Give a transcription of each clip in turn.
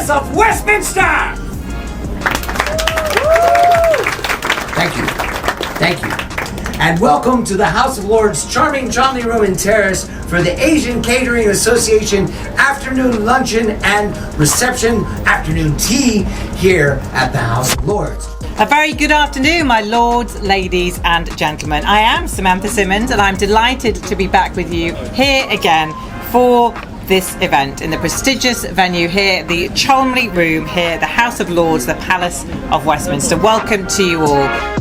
Palace of Westminster! Thank you. Thank you. And welcome to the House of Lords charming Jolly Room and Terrace for the Asian Catering Association afternoon luncheon and reception, afternoon tea here at the House of Lords. A very good afternoon, my lords, ladies and gentlemen. I am Samantha Simmons and I'm delighted to be back with you here again for this event in the prestigious venue here, the Cholmondeley Room here, the House of Lords, the Palace of Westminster. Welcome to you all.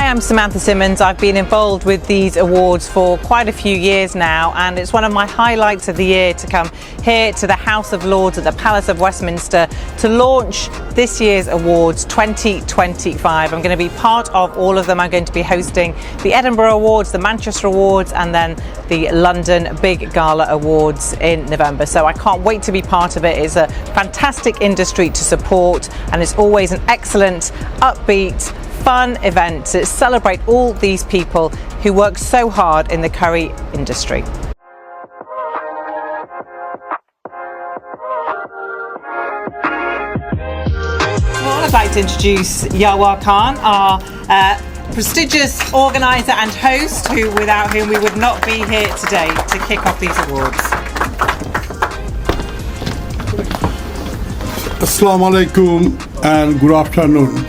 I'm Samantha Simmons. I've been involved with these awards for quite a few years now, and it's one of my highlights of the year to come here to the House of Lords at the Palace of Westminster to launch this year's awards 2025. I'm going to be part of all of them. I'm going to be hosting the Edinburgh Awards, the Manchester Awards, and then the London Big Gala Awards in November. So I can't wait to be part of it. It's a fantastic industry to support, and it's always an excellent, upbeat, fun event to celebrate all these people who work so hard in the curry industry. Well, I'd like to introduce Yalwar Khan, our prestigious organiser and host, without whom we would not be here today to kick off these awards. Assalamu alaikum and good afternoon.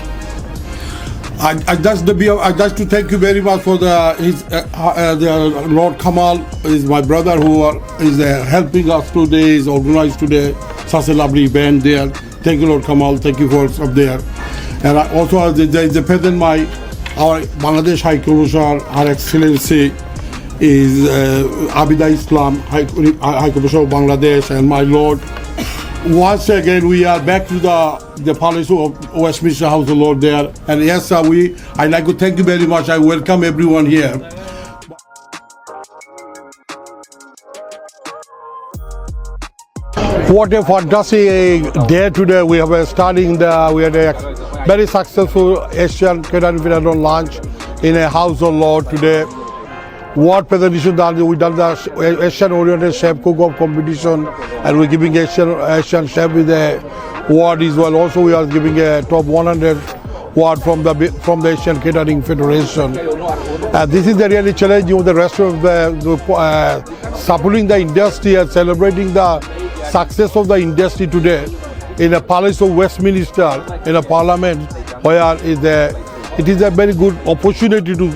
I'd like to thank you very much for the Lord Kamal is my brother who is helping us today, is organized today such a lovely event there. Thank you, Lord Kamal. Thank you for up there. And also there is the present our Bangladesh High Commissioner, Her Excellency is Abida Islam, High Commissioner of Bangladesh, and my Lord. Once again, we are back to the Palace of Westminster House of Lords there. And yes, sir, I'd like to thank you very much. I welcome everyone here. What a fantastic day today. We have we had a very successful Asian Catering Federation launch in a House of Lords today. What presentation done? We done the Asian Oriented Chef Cook-Off competition, and we're giving Asian Chef with a award as well. Also, we are giving a top 100 award from the Asian Catering Federation. This is the really challenge of the rest of supporting the industry and celebrating the success of the industry today in a Palace of Westminster, in a Parliament, where it is a very good opportunity to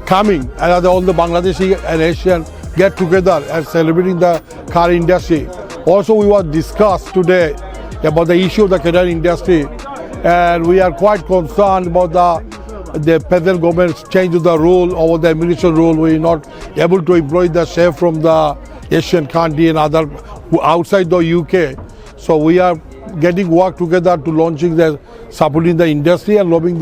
coming and all the Bangladeshi and Asian get together and celebrating the car industry. Also, we will discuss today about the issue of the catering industry, and we are quite concerned about the present government's change of the rule over the immigration rule. We are not able to employ the chef from the Asian country and other outside the UK. So we are getting work together to launching supporting the industry and lobbying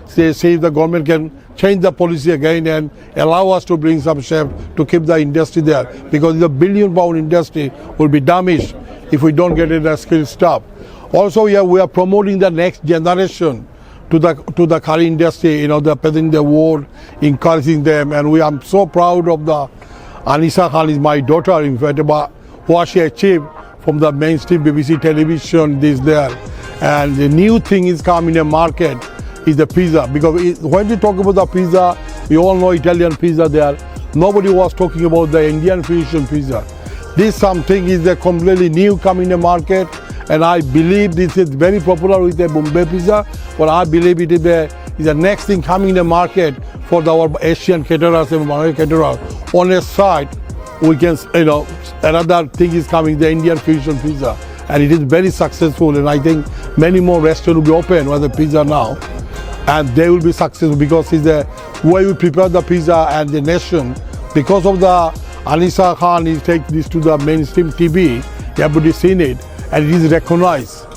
say the government can change the policy again and allow us to bring some chefs to keep the industry there, because the billion-pound industry will be damaged if we don't get a skilled staff. Also, we are promoting the next generation to the curry industry. The presenting the award, encouraging them, and I'm so proud of the Anisa Khan is my daughter. In fact, about what she achieved from the mainstream BBC television there, and the new thing is coming in the market is the pizza, because when we talk about the pizza, we all know Italian pizza there. Nobody was talking about the Indian fusion pizza. This something is a completely new coming in the market, and I believe this is very popular with the Bombay pizza, but I believe it is the next thing coming in the market for our Asian caterers and Malay caterers. On a side, we can, another thing is coming, the Indian fusion pizza, and it is very successful, and I think many more restaurants will be open with the pizza now. And they will be successful because it's the way we prepare the pizza and the nation. Because of the Anisa Khan is take this to the mainstream TV, everybody seen it, and it is recognized.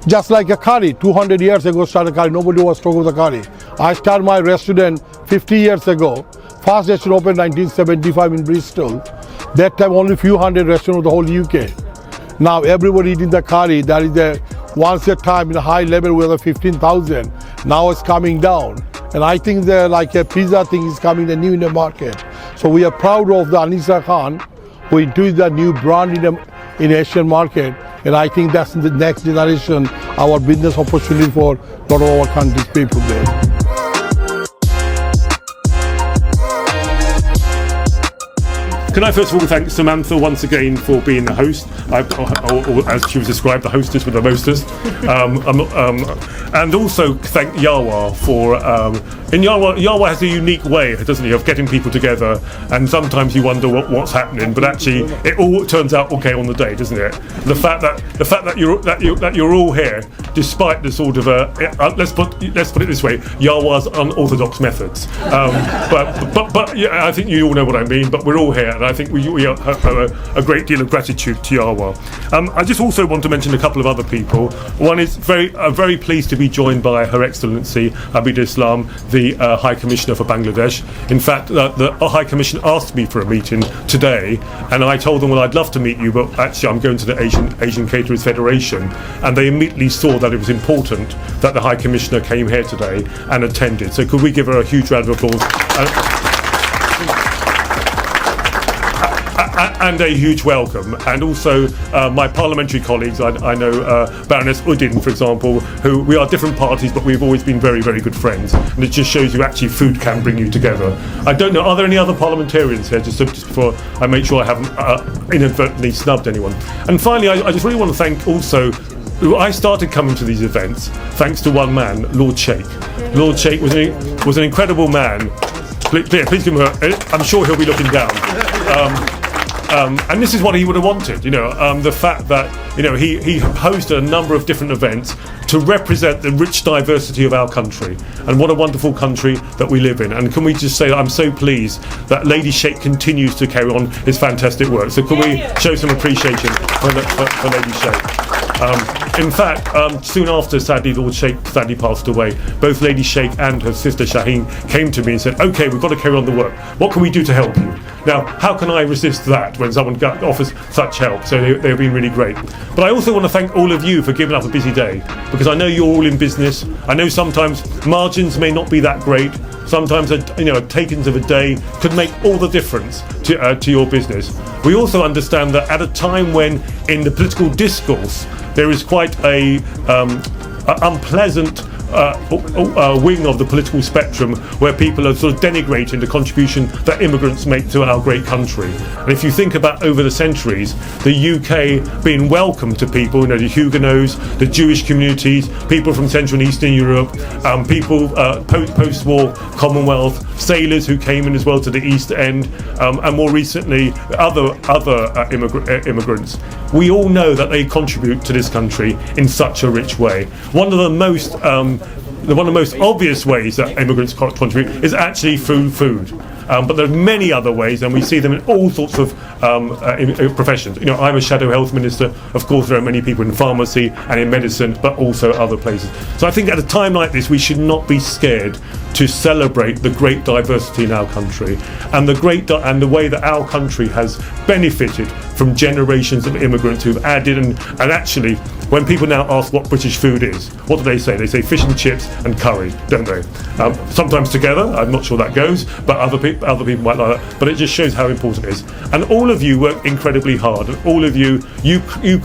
Just like a curry, 200 years ago started curry, nobody was talking about the curry. I started my restaurant 50 years ago. First restaurant opened 1975 in Bristol. That time only few hundred restaurants of the whole UK. Now everybody eating the curry. There is once a time in a high level we have 15,000. Now it's coming down. And I think the like a pizza thing is coming the new in the market. So we are proud of the Anisa Khan who introduced the new brand in Asian market. And I think that's the next generation, our business opportunity for a lot of our country's people there. Can I first of all thank Samantha once again for being the host, or as she was described, the hostess with the mostest, and also thank Yawa for. And Yawa has a unique way, doesn't he, of getting people together, and sometimes you wonder what's happening, but actually it all turns out okay on the day, doesn't it? The fact that you're all here, despite the sort of let's put it this way, Yawa's unorthodox methods. But yeah, I think you all know what I mean. But we're all here, and I think we have a great deal of gratitude to Yawa. I just also want to mention a couple of other people. One is very pleased to be joined by Her Excellency Abid Islam, the High Commissioner for Bangladesh. In fact, the High Commission asked me for a meeting today, and I told them, well, I'd love to meet you, but actually I'm going to the Asian Caterers Federation, and they immediately saw that it was important that the High Commissioner came here today and attended. So could we give her a huge round of applause? And a huge welcome, and also my parliamentary colleagues. I know Baroness Udin, for example, who we are different parties, but we've always been very, very good friends, and it just shows you actually food can bring you together. I don't know, are there any other parliamentarians here, just before I make sure I haven't inadvertently snubbed anyone? And finally, I just really want to thank also, I started coming to these events thanks to one man, Lord Sheikh. Lord Sheikh was an incredible man. Please give him I'm sure he'll be looking down. And this is what he would have wanted, the fact that, he hosted a number of different events to represent the rich diversity of our country, and what a wonderful country that we live in. And can we just say that I'm so pleased that Lady Sheikh continues to carry on his fantastic work. So can we show some appreciation for Lady Sheikh? In fact, soon after, sadly, Lord Sheikh sadly passed away, both Lady Sheikh and her sister Shaheen came to me and said, okay, we've got to carry on the work. What can we do to help you? Now, how can I resist that when someone offers such help? So they've been really great. But I also want to thank all of you for giving up a busy day, because I know you're all in business. I know sometimes margins may not be that great. Sometimes a takings of a day could make all the difference to your business. We also understand that at a time when in the political discourse there is quite a unpleasant wing of the political spectrum where people are sort of denigrating the contribution that immigrants make to our great country. And if you think about over the centuries, the UK being welcome to people, the Huguenots, the Jewish communities, people from Central and Eastern Europe, people post-war Commonwealth, sailors who came in as well to the East End, and more recently other immigrants. We all know that they contribute to this country in such a rich way. One of the most obvious ways that immigrants contribute is actually through food. But there are many other ways, and we see them in all sorts of professions. I'm a shadow health minister. Of course, there are many people in pharmacy and in medicine, but also other places. So I think at a time like this, we should not be scared to celebrate the great diversity in our country, and the way that our country has benefited from generations of immigrants who've added and actually, when people now ask what British food is, what do they say? They say fish and chips and curry, don't they? Sometimes together. I'm not sure that goes, but other people might like that. But it just shows how important it is. And all of you work incredibly hard, and all of you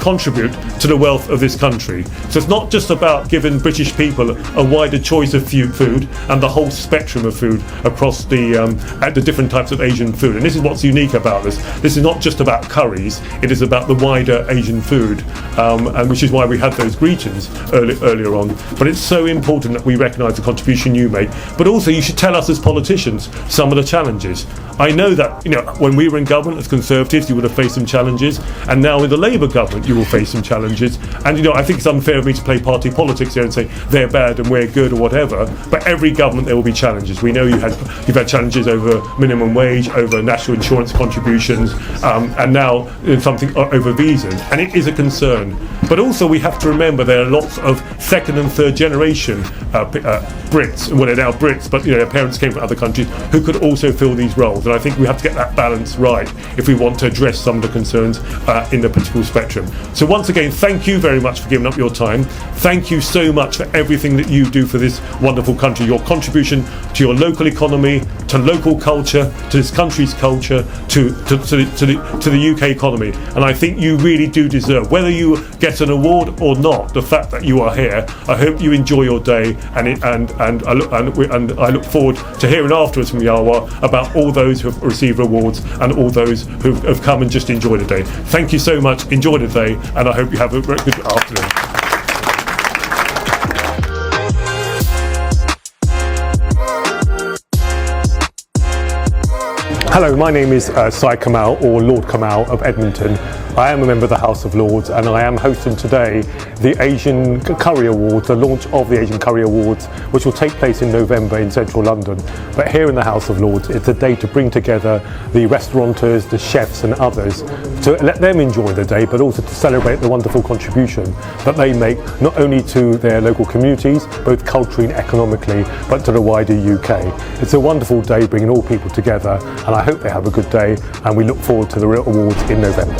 contribute to the wealth of this country. So it's not just about giving British people a wider choice of food and the whole spectrum of food across the different types of Asian food. And this is what's unique about this. This is not just about curries. It is about the wider Asian food, and which is why we had those greetings earlier on. But it's so important that we recognise the contribution you make. But also, you should tell us as politicians some of the challenges. I know that when we were in government as Conservatives, you would have faced some challenges, and now with the Labour government, you will face some challenges. And I think it's unfair of me to play party politics here and say they're bad and we're good or whatever. But every government there will be challenges. We know you've had challenges over minimum wage, over national insurance contributions, and now something over visas, and it is a concern. But also, also we have to remember there are lots of second and third generation Brits, well they're now Brits, but their parents came from other countries, who could also fill these roles. And I think we have to get that balance right if we want to address some of the concerns in the political spectrum. So once again, thank you very much for giving up your time. Thank you so much for everything that you do for this wonderful country, your contribution to your local economy, to local culture, to this country's culture, to the UK economy. And I think you really do deserve, whether you get an award or not, the fact that you are here. I hope you enjoy your day, and I look forward to hearing afterwards from Yahwa about all those who have received awards and all those who have come and just enjoyed the day. Thank you so much. Enjoy the day, and I hope you have a very good afternoon. Hello, my name is Sai Kamal, or Lord Kamal of Edmonton. I am a member of the House of Lords, and I am hosting today the Asian Curry Awards, the launch of the Asian Curry Awards, which will take place in November in central London. But here in the House of Lords, it's a day to bring together the restaurateurs, the chefs and others, to let them enjoy the day, but also to celebrate the wonderful contribution that they make, not only to their local communities, both culturally and economically, but to the wider UK. It's a wonderful day bringing all people together, and I hope they have a good day, and we look forward to the real awards in November.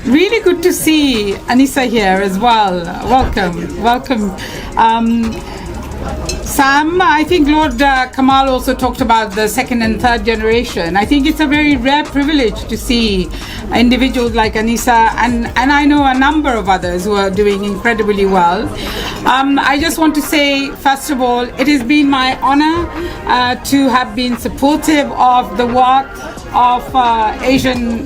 Really good to see Anissa here as well. Welcome. Sam, I think Lord Kamal also talked about the second and third generation. I think it's a very rare privilege to see individuals like Anissa, and I know a number of others who are doing incredibly well. I just want to say, first of all, it has been my honor to have been supportive of the work of Asian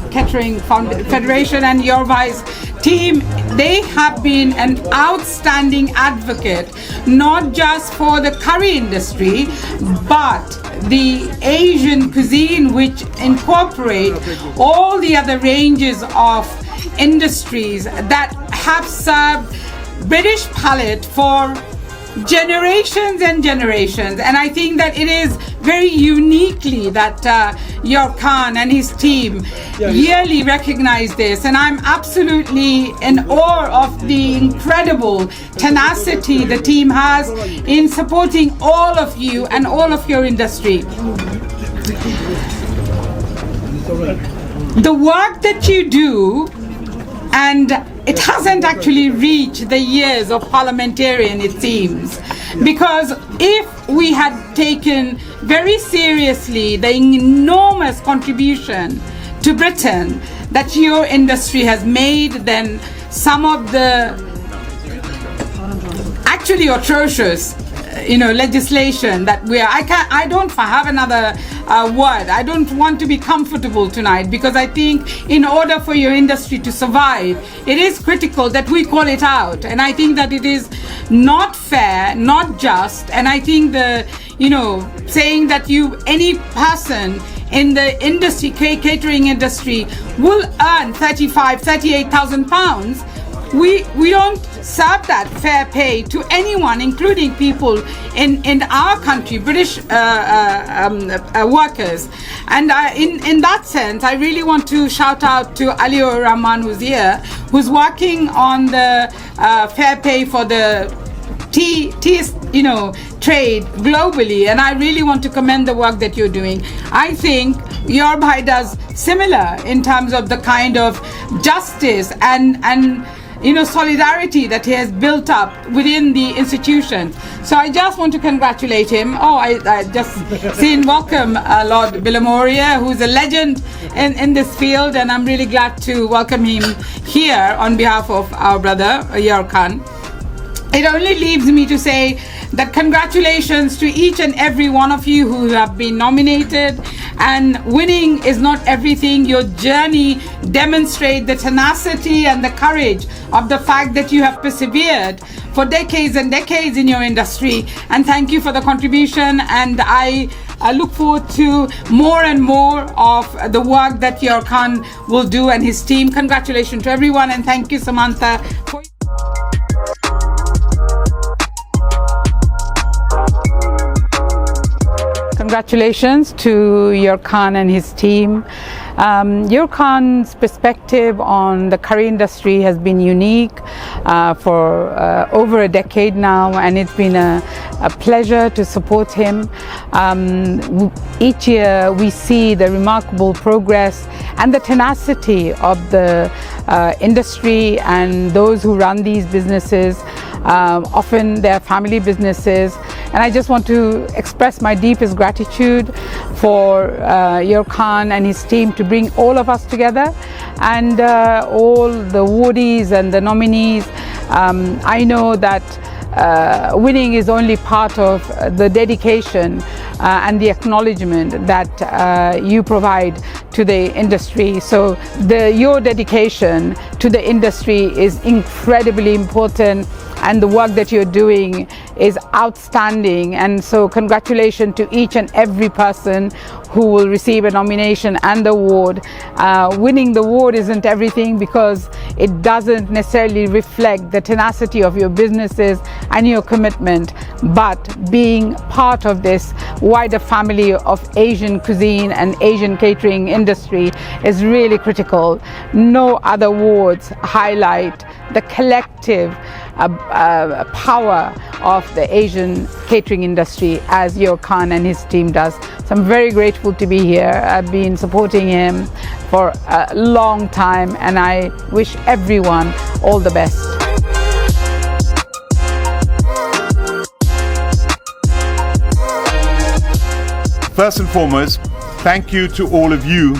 Catering Federation and your vice team. They have been an outstanding advocate, not just for the curry industry, but the Asian cuisine, which incorporate all the other ranges of industries that have served British palate for generations and generations. And I think that it is very uniquely that Yor Khan and his team yearly recognize this, and I'm absolutely in awe of the incredible tenacity the team has in supporting all of you and all of your industry. The work that you do, and it hasn't actually reached the years of parliamentarian, it seems, because if we had taken very seriously the enormous contribution to Britain that your industry has made, then some of the actually atrocious legislation that I don't have another word. I don't want to be comfortable tonight, because I think in order for your industry to survive, it is critical that we call it out. And I think that it is not fair, not just, and I think saying that any person in the industry, catering industry, will earn 38,000 pounds. We don't serve that fair pay to anyone, including people in our country, British workers. And in that sense, I really want to shout out to Aliur Rahman, who's here, who's working on the fair pay for the tea trade globally, and I really want to commend the work that you're doing. I think Yor Bhai does similar in terms of the kind of justice and solidarity that he has built up within the institution. So I just want to congratulate him. I just seen welcome Lord Billamoria, who's a legend in this field, and I'm really glad to welcome him here on behalf of our brother Yor Khan. It only leaves me to say that congratulations to each and every one of you who have been nominated, and winning is not everything. Your journey demonstrates the tenacity and the courage of the fact that you have persevered for decades and decades in your industry, and thank you for the contribution, and I look forward to more and more of the work that Yor Khan will do and his team. Congratulations to everyone, and thank you, Samantha, for congratulations to Yurkan and his team. Yurkan's perspective on the curry industry has been unique for over a decade now, and it's been a pleasure to support him. Each year we see the remarkable progress and the tenacity of the industry and those who run these businesses. Often they're family businesses, and I just want to express my deepest gratitude for Yurkan and his team to bring all of us together, and all the awardees and the nominees. I know that winning is only part of the dedication and the acknowledgement that you provide to the industry. So your dedication to the industry is incredibly important, and the work that you're doing is outstanding. And so congratulations to each and every person who will receive a nomination and the award. Winning the award isn't everything, because it doesn't necessarily reflect the tenacity of your businesses and your commitment, but being part of this wider family of Asian cuisine and Asian catering industry is really critical. No other awards highlight the collective power of the Asian catering industry as Yurkan and his team does. So I'm very grateful to be here. I've been supporting him for a long time, and I wish everyone all the best. First and foremost, thank you to all of you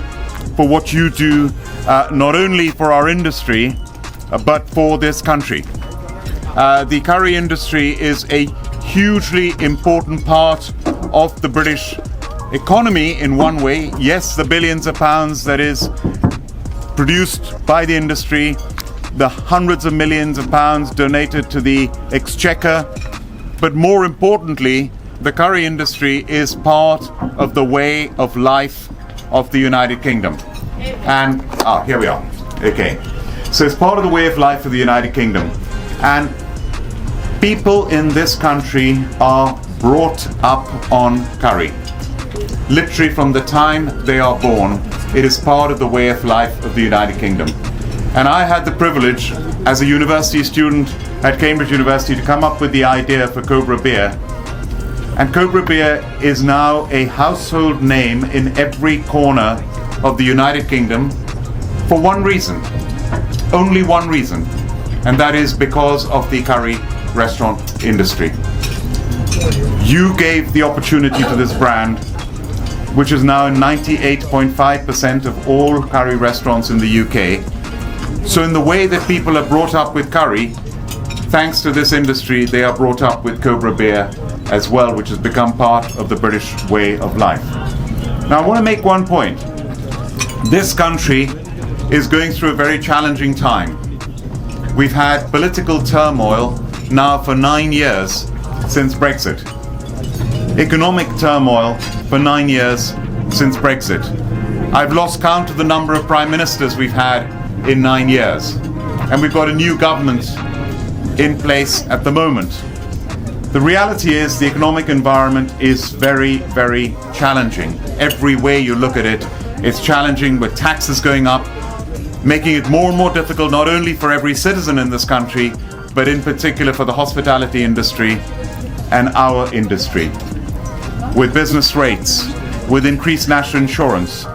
for what you do, not only for our industry, but for this country. The curry industry is a hugely important part of the British economy in one way. Yes, the billions of pounds that is produced by the industry, the hundreds of millions of pounds donated to the exchequer, but more importantly, the curry industry is part of the way of life of the United Kingdom. And, here we are. Okay. So it's part of the way of life of the United Kingdom. And people in this country are brought up on curry. Literally from the time they are born, it is part of the way of life of the United Kingdom. And I had the privilege, as a university student at Cambridge University, to come up with the idea for Cobra Beer. And Cobra Beer is now a household name in every corner of the United Kingdom for one reason. Only one reason. And that is because of the curry restaurant industry. You gave the opportunity to this brand, which is now in 98.5% of all curry restaurants in the UK. So in the way that people are brought up with curry, thanks to this industry, they are brought up with Cobra Beer as well, which has become part of the British way of life. Now I want to make one point. This country is going through a very challenging time. We've had political turmoil now for 9 years since Brexit. Economic turmoil for 9 years since Brexit. I've lost count of the number of prime ministers we've had in 9 years. And we've got a new government in place at the moment. The reality is the economic environment is very, very challenging. Every way you look at it, it's challenging, with taxes going up, making it more and more difficult not only for every citizen in this country, but in particular for the hospitality industry and our industry. With business rates, with increased national insurance,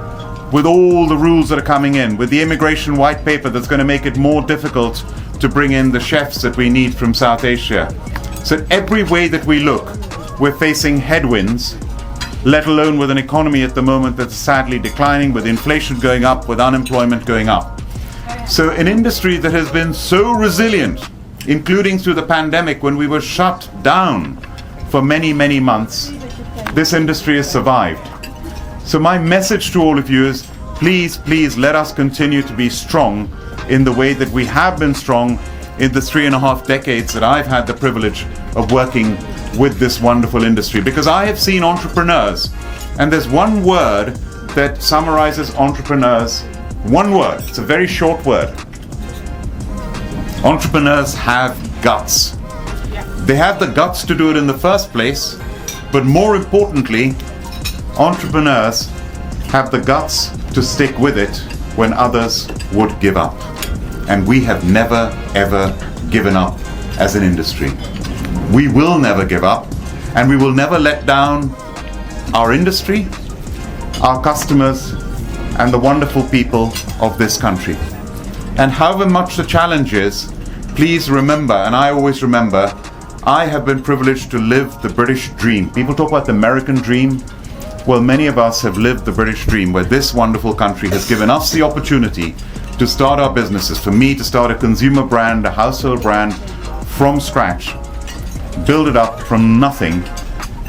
with all the rules that are coming in, with the immigration white paper that's going to make it more difficult to bring in the chefs that we need from South Asia. So every way that we look, we're facing headwinds, let alone with an economy at the moment that's sadly declining, with inflation going up, with unemployment going up. So an industry that has been so resilient, including through the pandemic when we were shut down for many, many months, this industry has survived. So my message to all of you is, please, please let us continue to be strong in the way that we have been strong in the 3.5 decades that I've had the privilege of working with this wonderful industry. Because I have seen entrepreneurs, and there's one word that summarizes entrepreneurs. One word. It's a very short word. Entrepreneurs have guts. They have the guts to do it in the first place, but more importantly, entrepreneurs have the guts to stick with it when others would give up. And we have never, ever given up as an industry. We will never give up, and we will never let down our industry, our customers, and the wonderful people of this country. And however much the challenge is, please remember, and I always remember, I have been privileged to live the British dream. People talk about the American dream. Well, many of us have lived the British dream, where this wonderful country has given us the opportunity to start our businesses. For me, to start a consumer brand, a household brand from scratch, build it up from nothing,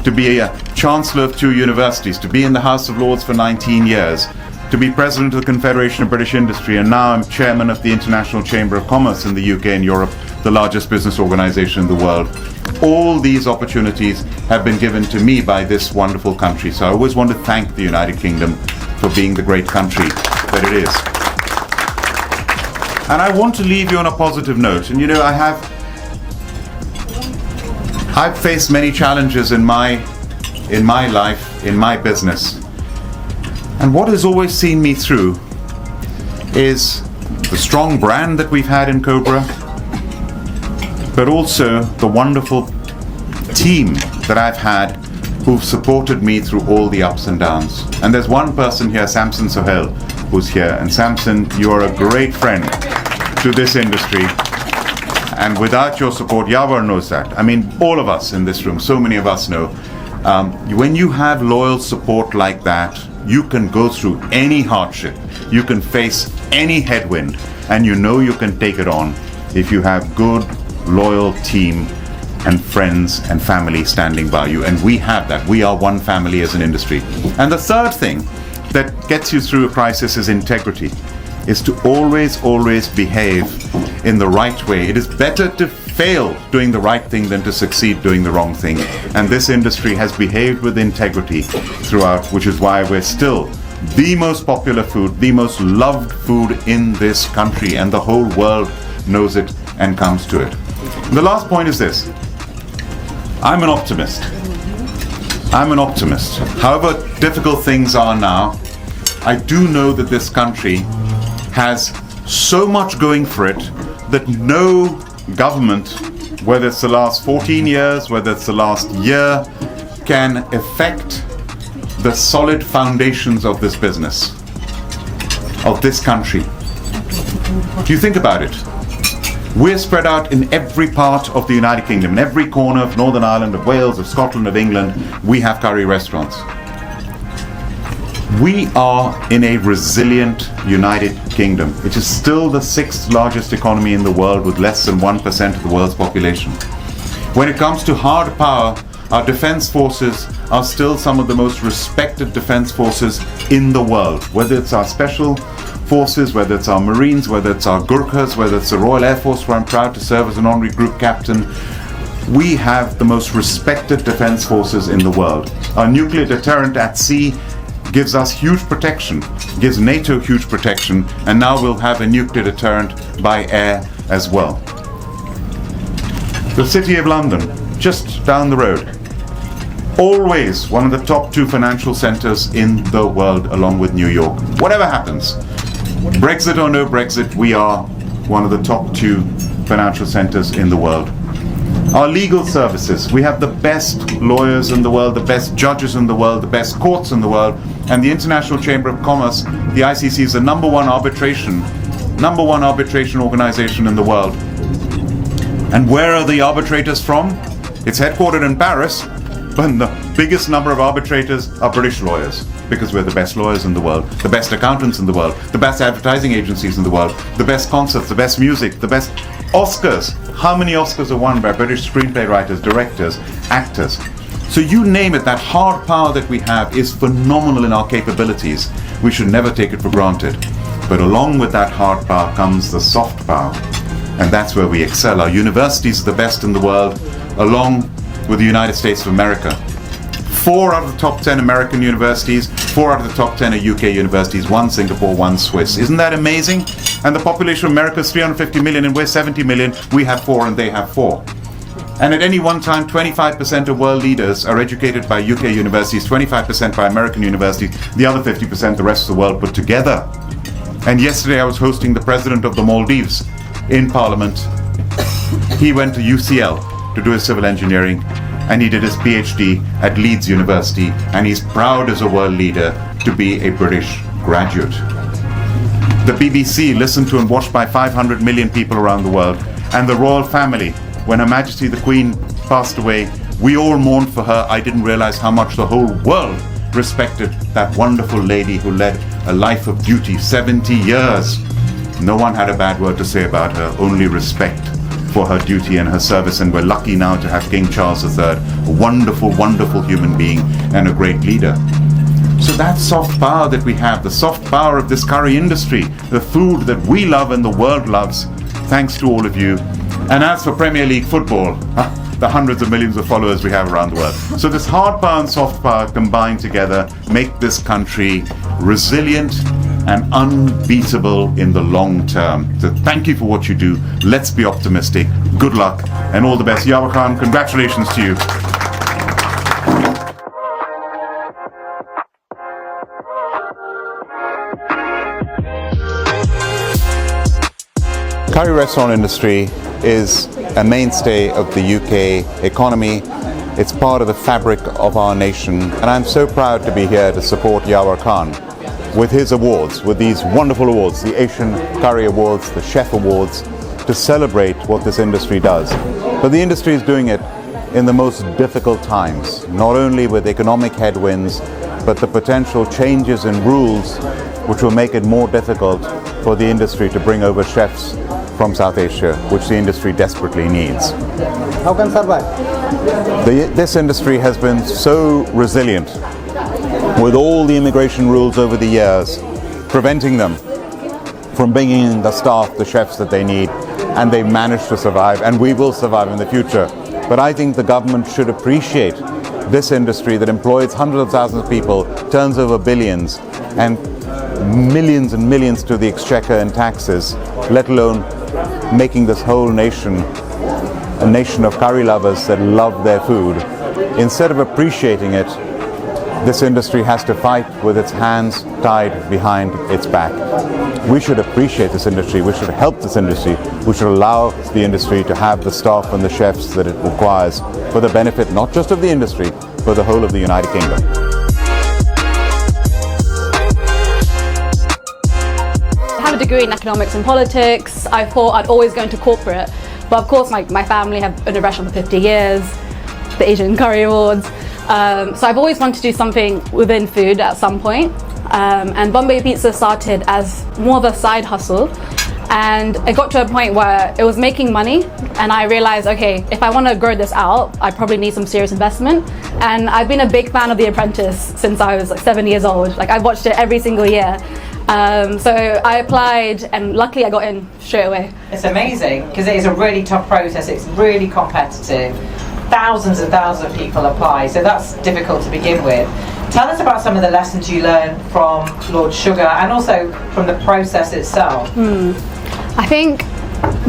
to be a Chancellor of 2 universities, to be in the House of Lords for 19 years, to be President of the Confederation of British Industry, and now I'm Chairman of the International Chamber of Commerce in the UK and Europe, the largest business organization in the world. All these opportunities have been given to me by this wonderful country. So I always want to thank the United Kingdom for being the great country that it is. And I want to leave you on a positive note. And you know, I've faced many challenges in my life, in my business. And what has always seen me through is the strong brand that we've had in Cobra, but also the wonderful team that I've had who've supported me through all the ups and downs. And there's one person here, Samson Sohail, who's here. And Samson, you're a great friend to this industry. And without your support, Yavor knows that. I mean, all of us in this room, so many of us know, when you have loyal support like that, you can go through any hardship, you can face any headwind, and you know you can take it on if you have good, loyal team and friends and family standing by you. And we have that. We are one family as an industry. And the third thing that gets you through a crisis is integrity, is to always behave in the right way. It is better to fail doing the right thing than to succeed doing the wrong thing. And this industry has behaved with integrity throughout, which is why we're still the most popular food, the most loved food in this country, and the whole world knows it and comes to it. The last point is this. I'm an optimist. I'm an optimist. However difficult things are now, I do know that this country has so much going for it that no government, whether it's the last 14 years, whether it's the last year, can affect the solid foundations of this business, of this country. You think about it. We're spread out in every part of the United Kingdom, in every corner of Northern Ireland, of Wales, of Scotland, of England, we have curry restaurants. We are in a resilient United Kingdom, which is still the 6th largest economy in the world with less than 1% of the world's population. When it comes to hard power, our defense forces are still some of the most respected defense forces in the world, whether it's our special forces, whether it's our Marines, whether it's our Gurkhas, whether it's the Royal Air Force, where I'm proud to serve as an honorary group captain. We have the most respected defense forces in the world. Our nuclear deterrent at sea gives us huge protection, gives NATO huge protection, and now we'll have a nuclear deterrent by air as well. The City of London, just down the road, always one of the top 2 financial centers in the world, along with New York. Whatever happens, Brexit or no Brexit, we are one of the top 2 financial centers in the world. Our legal services, we have the best lawyers in the world, the best judges in the world, the best courts in the world, and the International Chamber of Commerce, the ICC, is the number one arbitration organization in the world. And where are the arbitrators from? It's headquartered in Paris, but the biggest number of arbitrators are British lawyers, because we're the best lawyers in the world, the best accountants in the world, the best advertising agencies in the world, the best concerts, the best music, the best Oscars. How many Oscars are won by British screenplay writers, directors, actors? So you name it, that hard power that we have is phenomenal in our capabilities. We should never take it for granted. But along with that hard power comes the soft power. And that's where we excel. Our universities are the best in the world, along with the United States of America. 4 out of the top 10 American universities, 4 out of the top 10 are UK universities, 1 Singapore, 1 Swiss. Isn't that amazing? And the population of America is 350 million and we're 70 million. We have 4 and they have 4. And at any one time, 25% of world leaders are educated by UK universities, 25% by American universities, the other 50% the rest of the world put together. And yesterday I was hosting the president of the Maldives in Parliament. He went to UCL to do his civil engineering, and he did his PhD at Leeds University, and he's proud as a world leader to be a British graduate. The BBC listened to and watched by 500 million people around the world, and the royal family, when Her Majesty the Queen passed away, we all mourned for her. I didn't realize how much the whole world respected that wonderful lady who led a life of duty, 70 years. No one had a bad word to say about her, only respect for her duty and her service, and we're lucky now to have King Charles III, a wonderful, wonderful human being and a great leader. So that soft power that we have, the soft power of this curry industry, the food that we love and the world loves, thanks to all of you. And as for Premier League football, the hundreds of millions of followers we have around the world. So this hard power and soft power combined together make this country resilient and unbeatable in the long term. So thank you for what you do. Let's be optimistic. Good luck and all the best. Yawar Khan, congratulations to you. Curry restaurant industry is a mainstay of the UK economy. It's part of the fabric of our nation, and I'm so proud to be here to support Yawar Khan with his awards, with these wonderful awards, the Asian Curry Awards, the Chef Awards, to celebrate what this industry does. But the industry is doing it in the most difficult times, not only with economic headwinds, but the potential changes in rules which will make it more difficult for the industry to bring over chefs from South Asia, which the industry desperately needs. How can survive? This industry has been so resilient with all the immigration rules over the years, preventing them from bringing in the staff, the chefs that they need, and they've managed to survive, and we will survive in the future. But I think the government should appreciate this industry that employs hundreds of thousands of people, turns over billions, and millions and millions to the exchequer and taxes, let alone making this whole nation a nation of curry lovers that love their food. Instead of appreciating it, this industry has to fight with its hands tied behind its back. We should appreciate this industry, we should help this industry, we should allow the industry to have the staff and the chefs that it requires for the benefit not just of the industry, but the whole of the United Kingdom. I have a degree in economics and politics. I thought I'd always go into corporate, but of course my family have been in a restaurant for 50 years, the Asian Curry Awards. So I've always wanted to do something within food at some point. And Bombay Pizza started as more of a side hustle. And it got to a point where it was making money, and I realized, okay, if I want to grow this out, I probably need some serious investment. And I've been a big fan of The Apprentice since I was like 7 years old. Like I watched it every single year. So I applied, and luckily I got in straight away. It's amazing because it is a really tough process. It's really competitive. Thousands and thousands of people apply, so that's difficult to begin with. Tell us about some of the lessons you learned from Lord Sugar and also from the process itself. I think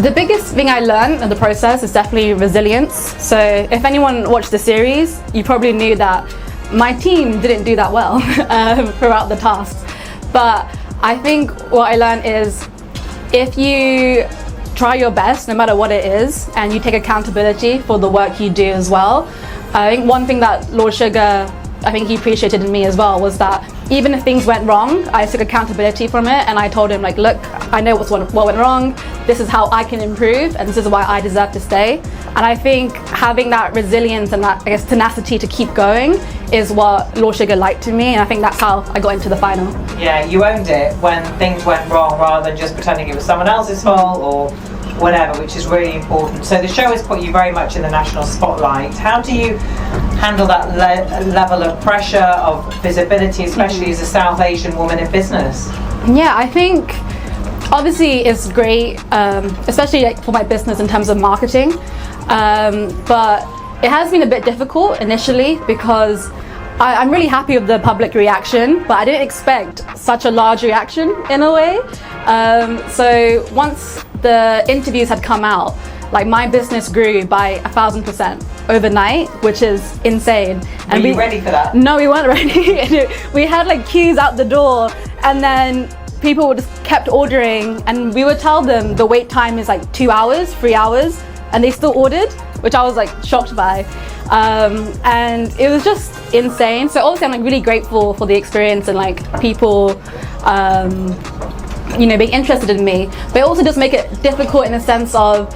the biggest thing I learned in the process is definitely resilience. So if anyone watched the series, you probably knew that my team didn't do that well throughout the tasks. But I think what I learned is if you try your best, no matter what it is, and you take accountability for the work you do as well. I think one thing that Lord Sugar, I think he appreciated in me as well, was that even if things went wrong, I took accountability from it, and I told him, like, look, I know what went wrong, this is how I can improve, and this is why I deserve to stay. And I think having that resilience and that, I guess, tenacity to keep going is what Lord Sugar liked in me, and I think that's how I got into the final. Yeah, you owned it when things went wrong rather than just pretending it was someone else's fault or whatever, which is really important. So the show has put you very much in the national spotlight. How do you handle that level of pressure, of visibility, especially as a South Asian woman in business? Yeah, I think obviously it's great, especially like for my business in terms of marketing, but it has been a bit difficult initially because I'm really happy with the public reaction, but I didn't expect such a large reaction in a way. So once the interviews had come out, like my business grew by 1,000% overnight, which is insane. Were you ready for that? No, we weren't ready. We had like queues out the door, and then people just kept ordering, and we would tell them the wait time is like 2 hours, 3 hours, and they still ordered, which I was like shocked by. And it was just insane. So obviously I'm like really grateful for the experience and like people you know, being interested in me, but it also does make it difficult in the sense of,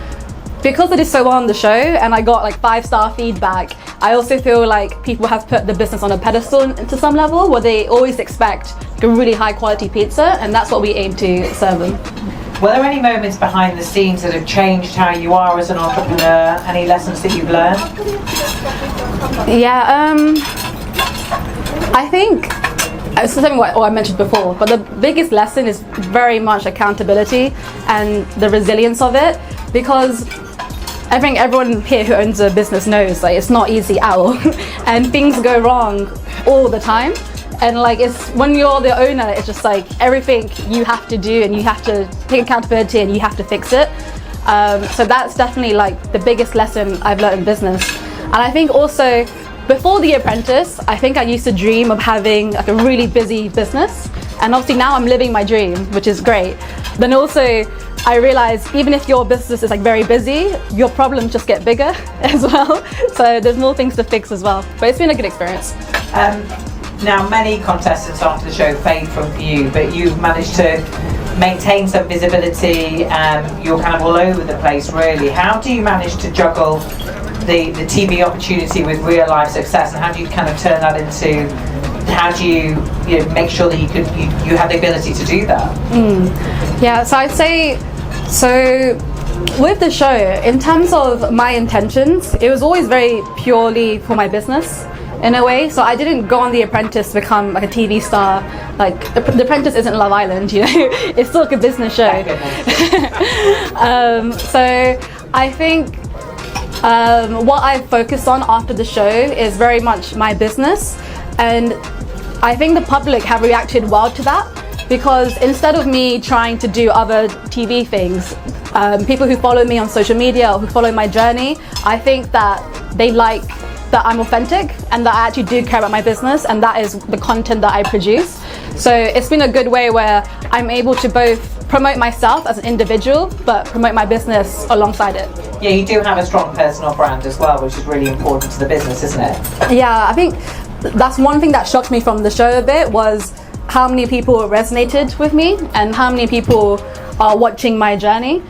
because I did so well on the show and I got like 5-star feedback, I also feel like people have put the business on a pedestal to some level where they always expect like a really high quality pizza, and that's what we aim to serve them. Were there any moments behind the scenes that have changed how you are as an entrepreneur? Any lessons that you've learned? Yeah, I think it's something what I mentioned before, but the biggest lesson is very much accountability and the resilience of it, because I think everyone here who owns a business knows like it's not easy at all and things go wrong all the time, and like it's when you're the owner, it's just like everything you have to do and you have to take accountability and you have to fix it. So that's definitely like the biggest lesson I've learned in business. And I think also before The Apprentice, I think I used to dream of having like a really busy business, and obviously now I'm living my dream, which is great. Then also I realized even if your business is like very busy, your problems just get bigger as well. So there's more things to fix as well. But it's been a good experience. Now, many contestants after the show fade from view, but you've managed to maintain some visibility. You're kind of all over the place, really. How do you manage to juggle the TV opportunity with real life success, and how do you kind of turn that into? How do you know, make sure that you have the ability to do that? Yeah, so I'd say, so with the show, in terms of my intentions, it was always very purely for my business in a way. So I didn't go on The Apprentice to become like a TV star. Like The Apprentice isn't Love Island, you know, it's still like a business show. So I think what I focused on after the show is very much my business, and I think the public have reacted well to that, because instead of me trying to do other TV things, people who follow me on social media or who follow my journey, I think that they like that I'm authentic and that I actually do care about my business, and that is the content that I produce. So it's been a good way where I'm able to both promote myself as an individual but promote my business alongside it. Yeah, you do have a strong personal brand as well, which is really important to the business, isn't it? Yeah, I think that's one thing that shocked me from the show a bit, was how many people resonated with me and how many people are watching my journey.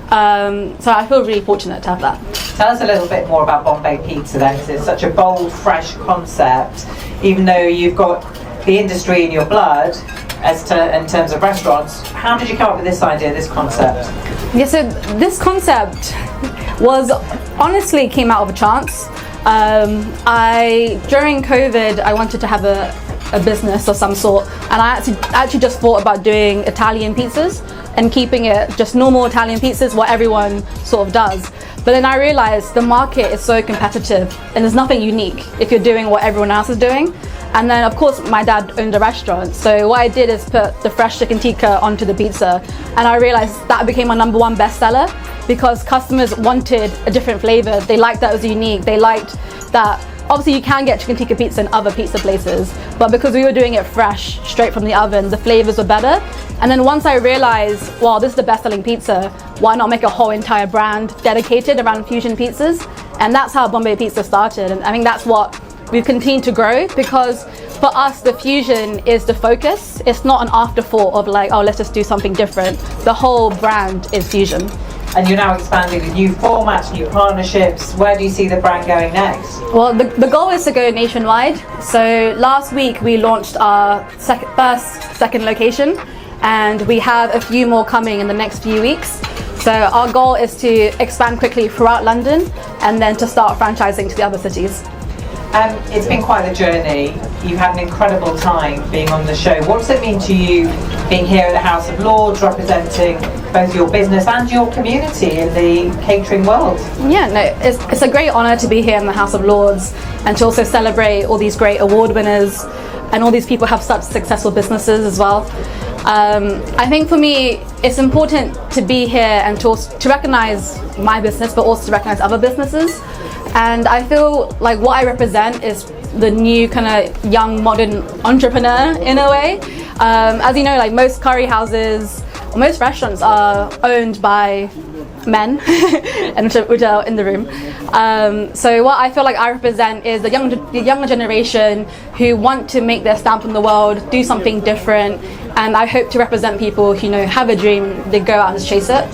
So I feel really fortunate to have that. Tell us a little bit more about Bombay Pizza then, because it's such a bold, fresh concept. Even though you've got the industry in your blood, in terms of restaurants, how did you come up with this idea, this concept? Yeah, so this concept was honestly came out of a chance. During COVID, I wanted to have a business of some sort, and I actually just thought about doing Italian pizzas and keeping it just normal Italian pizzas, what everyone sort of does. But then I realized the market is so competitive and there's nothing unique if you're doing what everyone else is doing. And then of course my dad owned a restaurant, so what I did is put the fresh chicken tikka onto the pizza, and I realized that became my #1 bestseller because customers wanted a different flavor. They liked that it was unique. They liked that obviously you can get chicken tikka pizza in other pizza places, but because we were doing it fresh, straight from the oven, the flavors were better. And then once I realized, well, this is the best-selling pizza, why not make a whole entire brand dedicated around fusion pizzas? And that's how Bombay Pizza started. And I think that's what we've continued to grow, because for us, the fusion is the focus. It's not an afterthought of like, oh, let's just do something different. The whole brand is fusion. And you're now expanding with new formats, new partnerships. Where do you see the brand going next? Well, the goal is to go nationwide. So last week we launched our second location, and we have a few more coming in the next few weeks. So our goal is to expand quickly throughout London and then to start franchising to the other cities. It's been quite a journey. You've had an incredible time being on the show. What does it mean to you being here at the House of Lords, representing both your business and your community in the catering world? Yeah, no, it's a great honour to be here in the House of Lords and to also celebrate all these great award winners. and all these people have such successful businesses as well. I think for me, it's important to be here and to recognize my business, but also to recognize other businesses. And I feel like what I represent is the new kind of young modern entrepreneur in a way. As you know, like most curry houses, most restaurants are owned by men, and which are in the room. So what I feel like I represent is the younger generation who want to make their stamp on the world, do something different, and I hope to represent people who have a dream, they go out and chase it.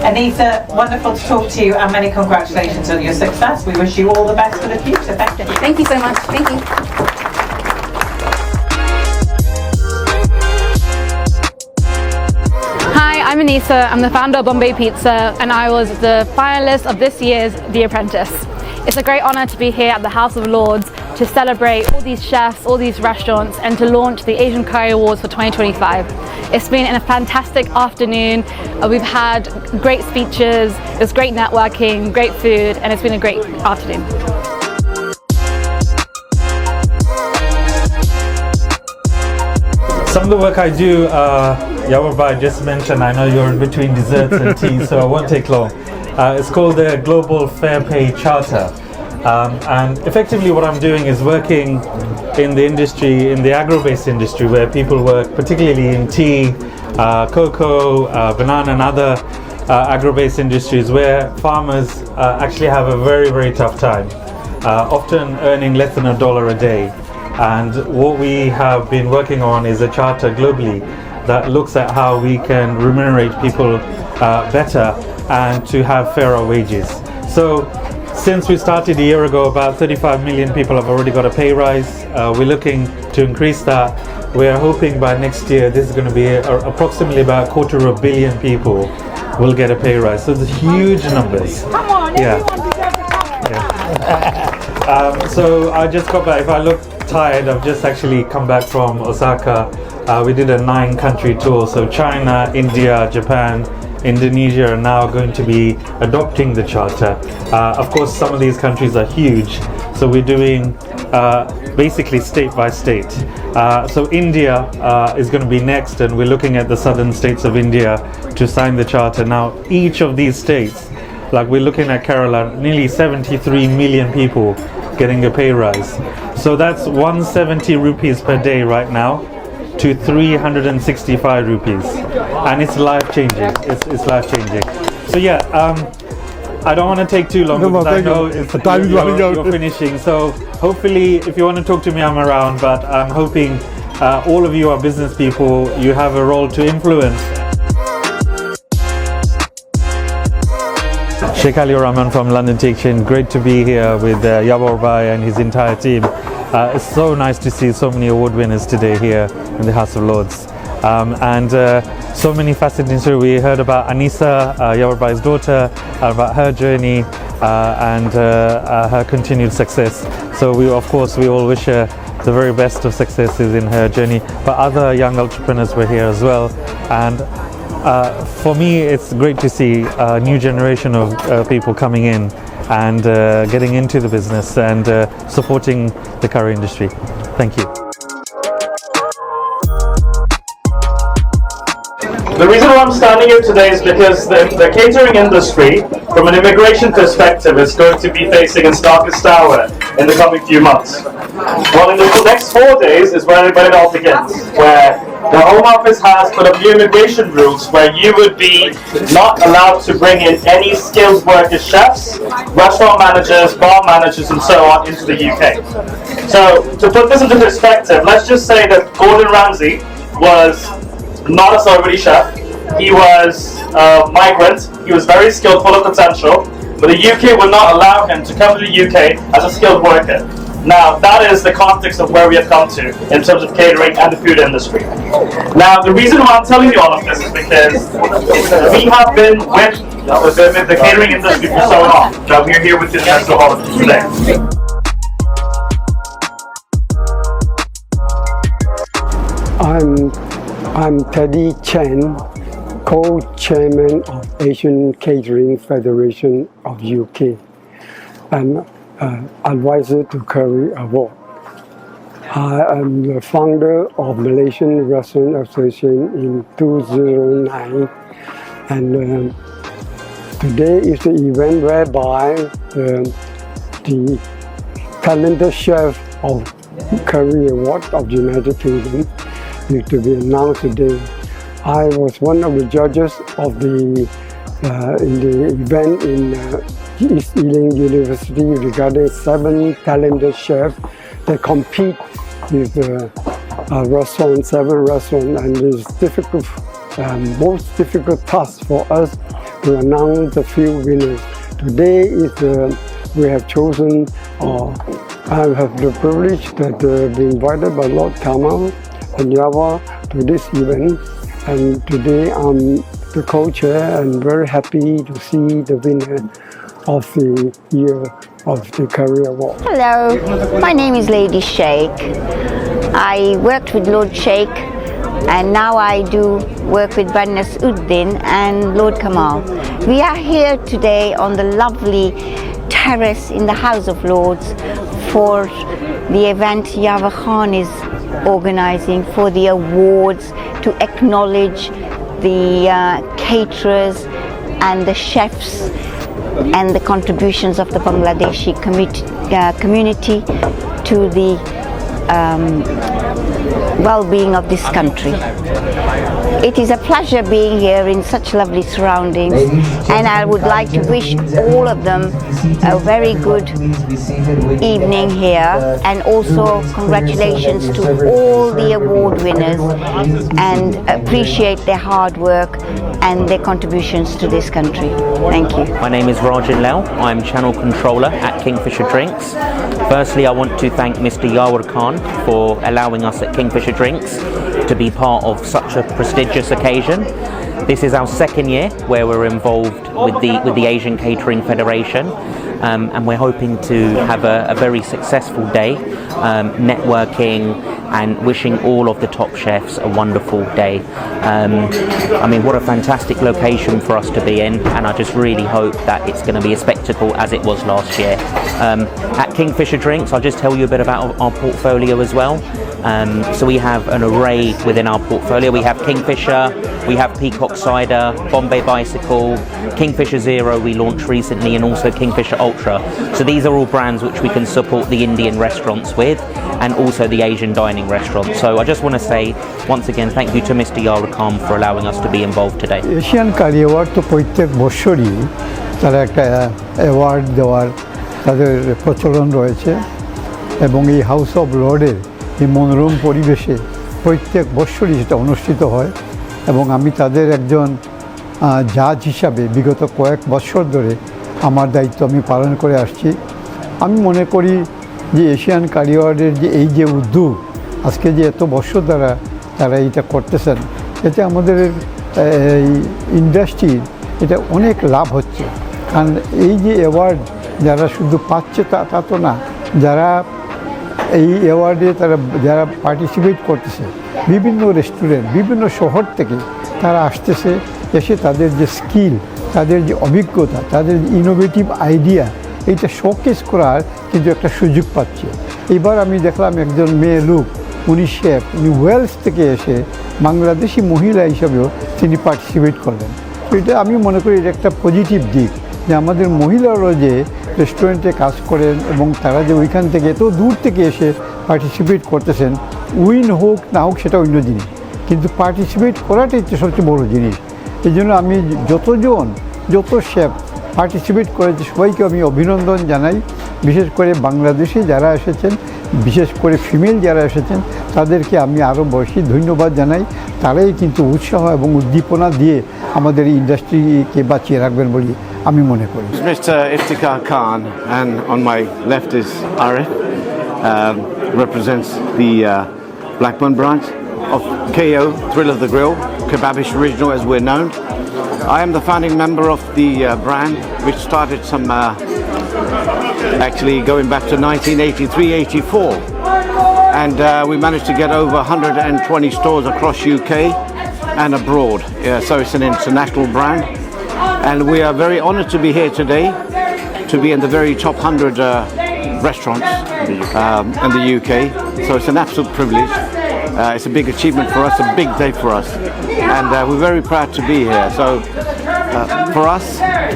Anissa, wonderful to talk to you, and many congratulations on your success. We wish you all the best for the future. Thank you. Thank you so much. Thank you. Hi, I'm Anissa. I'm the founder of Bombay Pizza, and I was the finalist of this year's The Apprentice. It's a great honor to be here at the House of Lords to celebrate all these chefs, all these restaurants, and to launch the Asian Curry Awards for 2025. It's been a fantastic afternoon. We've had great speeches, there's great networking, great food, and it's been a great afternoon. Some of the work I do, Yawarbai just mentioned, I know you're in between desserts and tea, so I won't take long. It's called the Global Fair Pay Charter. And effectively what I'm doing is working in the industry, in the agro-based industry, where people work particularly in tea, cocoa, banana and other agro-based industries where farmers actually have a very, very tough time, often earning less than $1 a day. And what we have been working on is a charter globally that looks at how we can remunerate people better and to have fairer wages. So since we started a year ago, about 35 million people have already got a pay rise. We're looking to increase that. We're hoping by next year this is going to be approximately about 250 million people will get a pay rise. So it's huge numbers. Come on, everyone deserves a clap. So I just got back. If I look tired, I've just actually come back from Osaka. We did a 9-country tour. So China, India, Japan, Indonesia are now going to be adopting the charter. Of course, some of these countries are huge, so we're doing basically state by state. So India is going to be next, and we're looking at the southern states of India to sign the charter. Now, each of these states, like we're looking at Kerala, nearly 73 million people getting a pay rise. So that's 170 rupees per day right now to 365 rupees, and it's life-changing. It's life-changing. So yeah, I don't want to take too long because I know you're finishing. So hopefully, if you want to talk to me, I'm around. But I'm hoping all of you are business people. You have a role to influence. Sheikh Ali Rahman from London Tea Exchange. Great to be here with Yawarbai and his entire team. It's so nice to see so many award winners today here in the House of Lords. And so many fascinating stories. We heard about Anissa, Yawarbai's daughter, about her journey and her continued success. So we all wish her the very best of successes in her journey. But other young entrepreneurs were here as well. And for me, it's great to see a new generation of people coming in and getting into the business and supporting the curry industry. Thank you. The reason why I'm standing here today is because the catering industry, from an immigration perspective, is going to be facing its darkest hour in the coming few months. Well, in the next 4 days is when it all begins, where the Home Office has put up new immigration rules where you would be not allowed to bring in any skilled workers, chefs, restaurant managers, bar managers, and so on into the UK. So, to put this into perspective, let's just say that Gordon Ramsay was not a celebrity chef. He was a migrant. He was very skilled, full of potential, but the UK would not allow him to come to the UK as a skilled worker. Now, that is the context of where we have come to in terms of catering and the food industry. Now, the reason why I'm telling you all of this is because we have been with the catering industry for so long that we're here with the National Hall today. I'm Teddy Chen, co-chairman of Asian Catering Federation of UK. I'm advisor to Curry Award. I am the founder of Malaysian Restaurant Association in 2009, and today is the event whereby the talented chef of Career Award of the United Kingdom is to be announced today. I was one of the judges of the in the event in East Ealing University regarding 7 talented chefs that compete with restaurant, 7 restaurants, and it's difficult, most difficult task for us to announce the few winners. Today is we have chosen. I have the privilege that be invited by Lord Kamal and Java to this event, and today I'm the co-chair and very happy to see the winner of the year of the Career Award. Hello, my name is Lady Sheikh. I worked with Lord Sheikh and now I do work with Baroness Uddin and Lord Kamal. We are here today on the lovely terrace in the House of Lords for the event Java Khan is organizing for the awards to acknowledge the caterers and the chefs and the contributions of the Bangladeshi community to the well-being of this country. It is a pleasure being here in such lovely surroundings, and I would like to wish all of them a very good evening here, and also congratulations to all the award winners, and appreciate their hard work and their contributions to this country. Thank you. My name is Rajan Lal. I'm Channel Controller at Kingfisher Drinks. Firstly, I want to thank Mr. Yawar Khan for allowing us at Kingfisher Drinks to be part of such a prestigious occasion. This is our 2nd year where we're involved with the Asian Catering Federation, and we're hoping to have a very successful day, networking and wishing all of the top chefs a wonderful day. I mean, what a fantastic location for us to be in, and I just really hope that it's going to be a spectacle as it was last year. At Kingfisher Drinks, I'll just tell you a bit about our portfolio as well. So we have an array within our portfolio. We have Kingfisher, we have Peacock Cider, Bombay Bicycle, Kingfisher Zero we launched recently, and also Kingfisher Ultra. So these are all brands which we can support the Indian restaurants with, and also the Asian dining restaurants. So I just want to say once again thank you to Mr. Yawar Khan for allowing us to be involved today. Asian Career Award তো প্রত্যেক বছরই তারা একটা award দেওয়ার তাদের প্রচলন রয়েছে, এবং এই হাউস অফ লর্ডের এই মনোরম পরিবেশে প্রত্যেক বছরই সেটা অনুষ্ঠিত হয়, এবং আমি তাদের একজন জাজ হিসাবে বিগত কয়েক বছর ধরে আমার দায়িত্ব আমি পালন করে আসছি। আমি মনে করি যে এশিয়ান কারিয়ার অ্যাওয়ার্ডের যে এই যে উদ্যোগ আজকে যে এত বছর দ্বারা তারা এইটা করতেছেন, এতে আমাদের ইন্ডাস্ট্রির এটা অনেক লাভ হচ্ছে। কারণ এই যে অ্যাওয়ার্ড যারা শুধু পাচ্ছে তা তো না, যারা এই অ্যাওয়ার্ডে যারা পার্টিসিপেট করতেছে বিভিন্ন রেস্টুরেন্ট বিভিন্ন শহর থেকে তারা আসতেছে, এসে তাদের যে স্কিল, তাদের যে অভিজ্ঞতা, তাদের ইনোভেটিভ আইডিয়া এইটা শোকেস করার কিন্তু একটা সুযোগ পাচ্ছে। এবার আমি দেখলাম একজন মেয়ে লোক, উনি শেফ, উনি ওয়েলস থেকে এসে বাংলাদেশি মহিলা হিসাবেও তিনি পার্টিসিপেট করলেন। তো এটা আমি মনে করি এটা একটা পজিটিভ দিক, যে আমাদের মহিলারাও যে রেস্টুরেন্টে কাজ করেন এবং তারা যে ওইখান থেকে এত দূর থেকে এসে পার্টিসিপেট করতেছেন, উইন হোক না হোক সেটা অন্য জিনিস, কিন্তু পার্টিসিপেট করাটাই হচ্ছে সবচেয়ে বড়ো জিনিস। এই জন্য আমি যত শেফ পার্টিসিপেট করেছে সবাইকে আমি অভিনন্দন জানাই। বিশেষ করে বাংলাদেশে যারা এসেছেন, বিশেষ করে ফিমেল যারা এসেছেন, তাদেরকে আমি আরও বেশি ধন্যবাদ জানাই। তারাই কিন্তু উৎসাহ এবং উদ্দীপনা দিয়ে আমাদের এই ইন্ডাস্ট্রিকে বাঁচিয়ে রাখবেন বলে আমি মনে করি। Mr. Iftikhar Khan, and on my left is Arif, represents the Blackburn branch of KO, Thrill of the Grill, Kebabish Original as we're known. I am the founding member of the brand, which started actually going back to 1983-84, and we managed to get over 120 stores across UK and abroad. So it's an international brand, and we are very honoured to be here today, to be in the very top 100 restaurants in the UK. So it's an absolute privilege. It's a big achievement for us, a big day for us, and we're very proud to be here. So for us,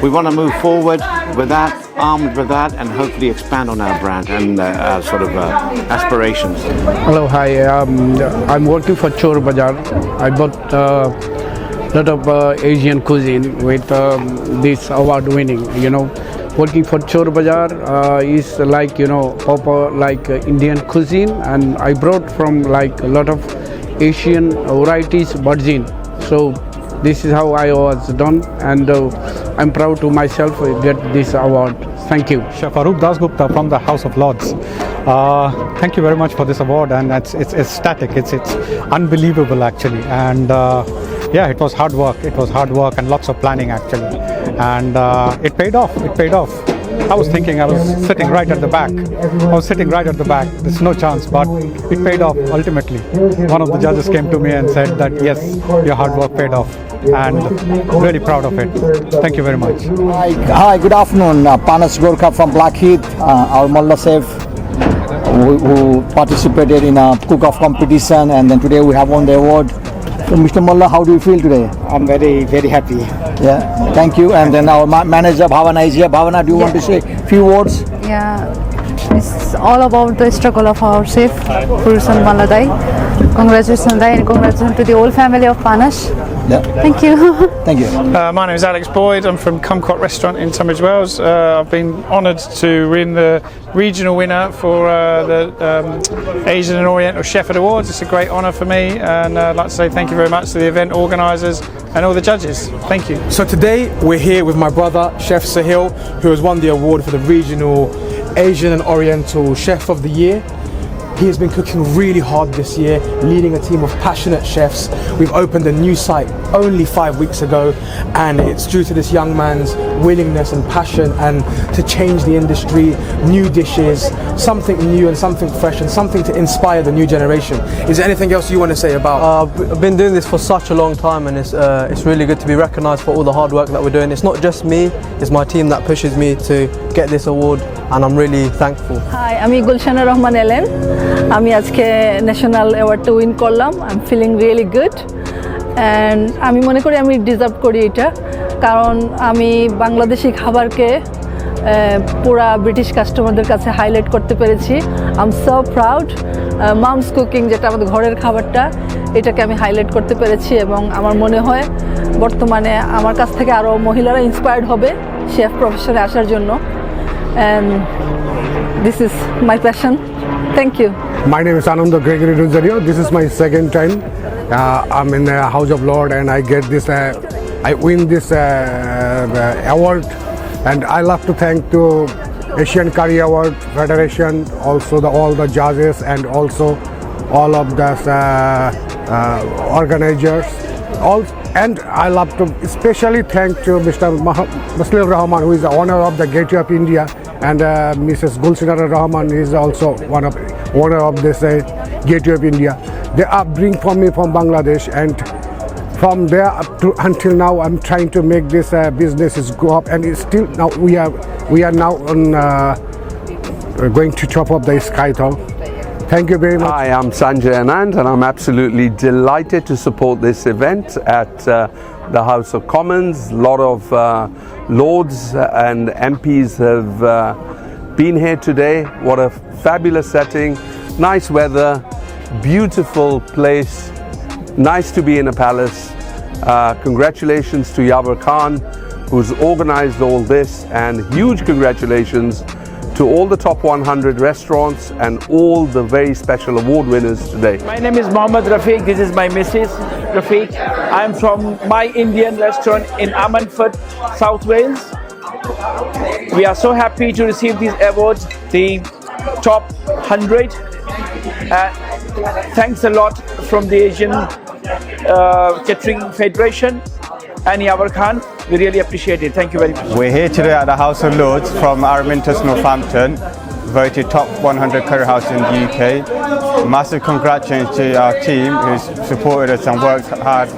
we want to move forward with that, armed with that, and hopefully expand on our brand and sort of aspirations. Hello, hi. I'm working for Chor Bazaar. I bought a lot of Asian cuisine with this award winning. You know, working for Chor Bazaar is like, you know, proper like Indian cuisine, and I brought from like a lot of Asian varieties cuisine. So this is how I was done, and I'm proud to myself to get this award. Thank you. Chef Arup Dasgupta from the House of Lords. Thank you very much for this award, and it's ecstatic. It's unbelievable actually, and yeah, it was hard work. It was hard work and lots of planning actually, and it paid off. It paid off. I was thinking I was sitting right at the back. There's no chance, but it paid off ultimately. One of the judges came to me and said that yes, your hard work paid off, and really proud of it. Thank you very much. Hi, good afternoon. Panas Gorkha from Blackheath, our Mullah chef who participated in a cook-off competition, and then today we have won the award. So Mr. Mullah, how do you feel today? I'm very, very happy. Yeah, thank you. And then our manager Bhavana is here. Bhavana, do you want to say a few words? Yeah, it's all about the struggle of our chef, Purusan Maladai. Congratulations, Dai, and congratulations to the whole family of Panas. Yeah. Thank you. Thank you. My name is Alex Boyd. I'm from Kumquat Restaurant in Tunbridge Wells. I've been honoured to win the regional winner for the Asian and Oriental Chef Awards. It's a great honour for me, and I'd like to say thank you very much to the event organisers and all the judges. Thank you. So today we're here with my brother, Chef Sahil, who has won the award for the regional Asian and Oriental Chef of the Year. He has been cooking really hard this year, leading a team of passionate chefs. We've opened a new site only 5 weeks ago, and it's due to this young man's willingness and passion and to change the industry, new dishes, something new and something fresh and something to inspire the new generation. Is there anything else you want to say about? I've been doing this for such a long time, and it's really good to be recognised for all the hard work that we're doing. It's not just me, it's my team that pushes me to get this award, and I'm really thankful. Hi, I'm Gulshana Rahman Ellen. আমি আজকে national অ্যাওয়ার্ডটা win করলাম। I am feeling really good, and আমি মনে করি আমি deserve করি এটা, কারণ আমি বাংলাদেশি খাবারকে পুরা ব্রিটিশ কাস্টমারদের কাছে হাইলাইট করতে পেরেছি। I am so proud. Mum's cooking, যেটা আমাদের ঘরের খাবারটা, এটাকে আমি হাইলাইট করতে পেরেছি, এবং আমার মনে হয় বর্তমানে আমার কাছ থেকে আরও মহিলারা ইন্সপায়ার্ড হবে শেফ প্রফেশনে আসার জন্য, and this is my passion. Thank you. My name is Ananda Gregory Rosario. This is my second time. I'm in the House of Lord, and I get this. I win this award, and I love to thank to Asian Curry Award Federation, also all the judges, and also all of the organizers. And I love to especially thank to Mr. Muslim Rahman, who is the owner of the Gateway of India, and Mrs. Gulshana Rahman is also one of owner of this Gateway of India. They are bring for me from Bangladesh, and from there up to until now, I'm trying to make this businesses go up, and it's still now we are now on going to top of the sky town. Thank you very much. Hi, I'm Sanjay Anand, and I'm absolutely delighted to support this event at the House of Commons. A lot of Lords and MPs have been here today. What a fabulous setting, nice weather, beautiful place, nice to be in a palace. Congratulations to Yawar Khan, who's organized all this, and huge congratulations to all the top 100 restaurants and all the very special award winners today. My name is Mohammad Rafiq. This is my Mrs. Rafiq. I'm from My Indian Restaurant in Ammanford, South Wales. We are so happy to receive these awards, the top 100. Thanks a lot from the Asian Catering Federation and Yawar Khan. We really appreciate it. Thank you very much. We're here today at the House of Lords from Aramintos, Northampton, voted top 100 curry house in the UK. Massive congratulations to our team who's supported us and worked hard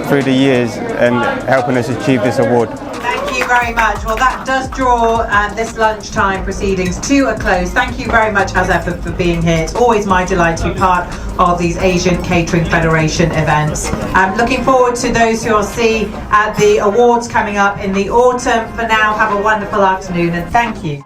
through the years and helping us achieve this award. Thank you very much. Well, that does draw this lunchtime proceedings to a close. Thank you very much, as ever, for being here. It's always my delight to be part of these Asian Catering Federation events. I'm looking forward to those who I'll see at the awards coming up in the autumn. For now, have a wonderful afternoon and thank you.